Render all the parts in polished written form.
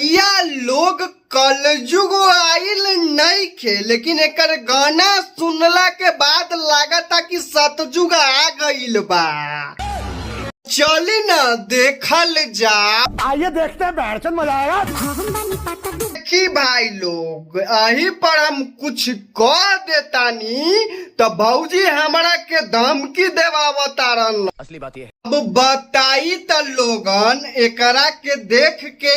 भैया लोग कलयुग आइल नहीं खे, लेकिन एकर गाना सुनला के बाद लागता कि सतयुग आ गइल बा। चली ना देखल जा, आइए देखते हैं, बैठचंद मजा आएगा। देखी भाई लोग, अही पर हम कुछ कह देतानी तो भौजी हमरा के धमकी देवावतारन। असली बात ये अब बताई त लोगन एकरा के देख के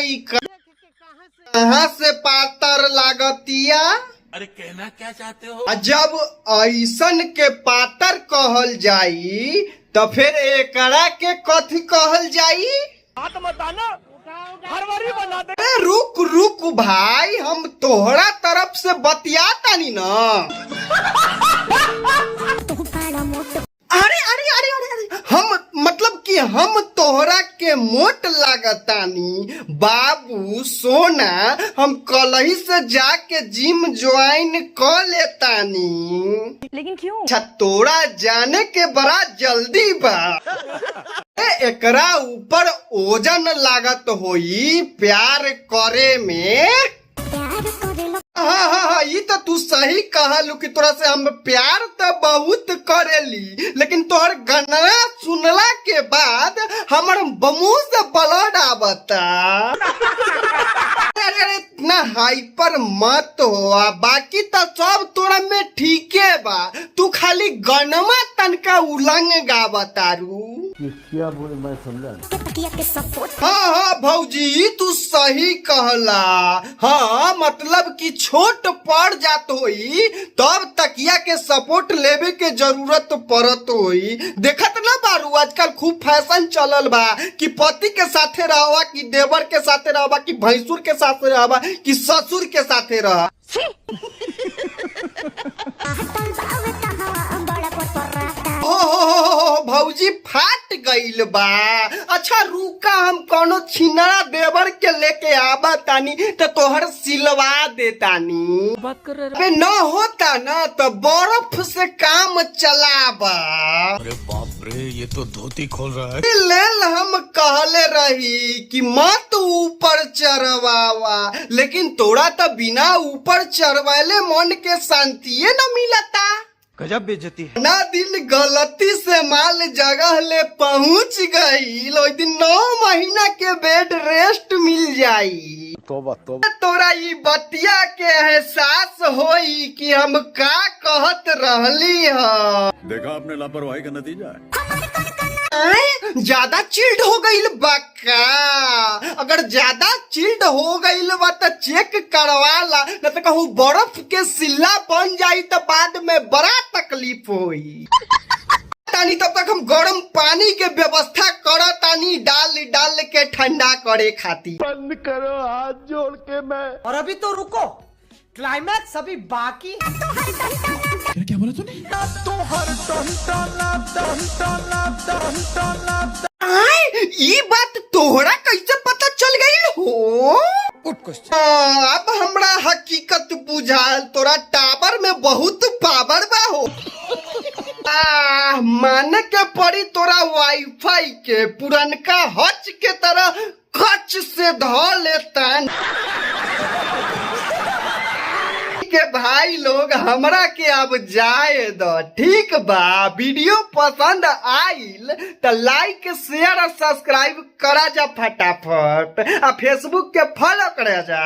कहाँ से पातर लागतिया। अरे कहना क्या चाहते हो? जब ऐसन के पातर कहल जाई तो फिर एकरा के कथी कहल जाई? रुक रुक भाई, हम तोहरा तरफ से बतियातानी ना। अरे अरे अरे अरे हम मतलब कि हम तोहरा के मोट लागतानी बाबू सोना। हम कलही से जाके जिम ज्वाइन कर लेतानी। लेकिन क्यों? अच्छा, तोरा जाने के बड़ा जल्दी बा। एकरा ऊपर ओजन लागत होई प्यार करे में। हाँ, ये तो तू सही कहलू कि तोरा से हम प्यार तो बहुत करेली, लेकिन तोहर गाना सुनला के बाद हमर मुंह से ब्लड आवता। अरे इतना हाइपर मत हो, बाकी तो सब तोरा में ठीके बा। तू खाली गनमा तनका उलंग गावतारू। क्या बोले मैं समझा। हाँ भौजी, तू सही कहला। हाँ मतलब कि छोट पड़ जात होई तब तकिया के सपोर्ट लेवे के जरूरत पड़त होई। देखत ना बारू, आजकल खूब फैशन चलल बा कि पति के साथे रहवा, कि देवर के साथे रहवा, कि भैंसुर के साथे रहवा, कि ससुर के साथे रह। भौजी फाट गइल बा। अच्छा रुका, हम कोनो छिनरा देवर के लेके आबा तानी तो तोहर सिलवा देतानी। बात कर रहे न होता ना तो बर्फ से काम चलाबा। अरे बाप रे, ये तो धोती खोल रहा है। लेल हम कहले रही कि मत ऊपर चढ़वावा, लेकिन तोरा तो बिना ऊपर चढ़वाले मन के शांतिये न मिलता। गजब बेइज्जती है ना। दिल गलती से माल जगह ले पहुंच गई, ओइ दिन 9 महीना के बेड रेस्ट मिल जाई। तोबा तोबा। तोरा ई बतिया के एहसास होई कि हम का कहत रहली ह। देखा आपने लापरवाही का नतीजा है। ज्यादा चिल्ड हो गईल बा का? अगर ज्यादा चिल्ड हो गईल बा तो चेक करवा ला, न तो कहूँ बर्फ के सिल्ला बन जाई तो बाद में बड़ा तकलीफ होई। तानी तब तक हम गर्म पानी के व्यवस्था करतानी, डाल के ठंडा करे खातिर। बंद करो हाथ जोड़ के मैं। और अभी तो रुको, क्लाइमैक्स अभी बाकी। क्या बोला तूने? ये बात तोहरा कैसे पता चल गई हो? अब हमरा हकीकत बुझाल, तोरा टावर में बहुत पावर बा हो। माने के पड़ी तोरा वाईफाई के पुरनका हच के तरह खच से ध लेता के भाई लोग। हमरा के अब जाए दो, ठीक बा। वीडियो पसंद आइल तो लाइक शेयर और सब्सक्राइब करा जा फटाफट, आ फेसबुक के फॉलो करा जा।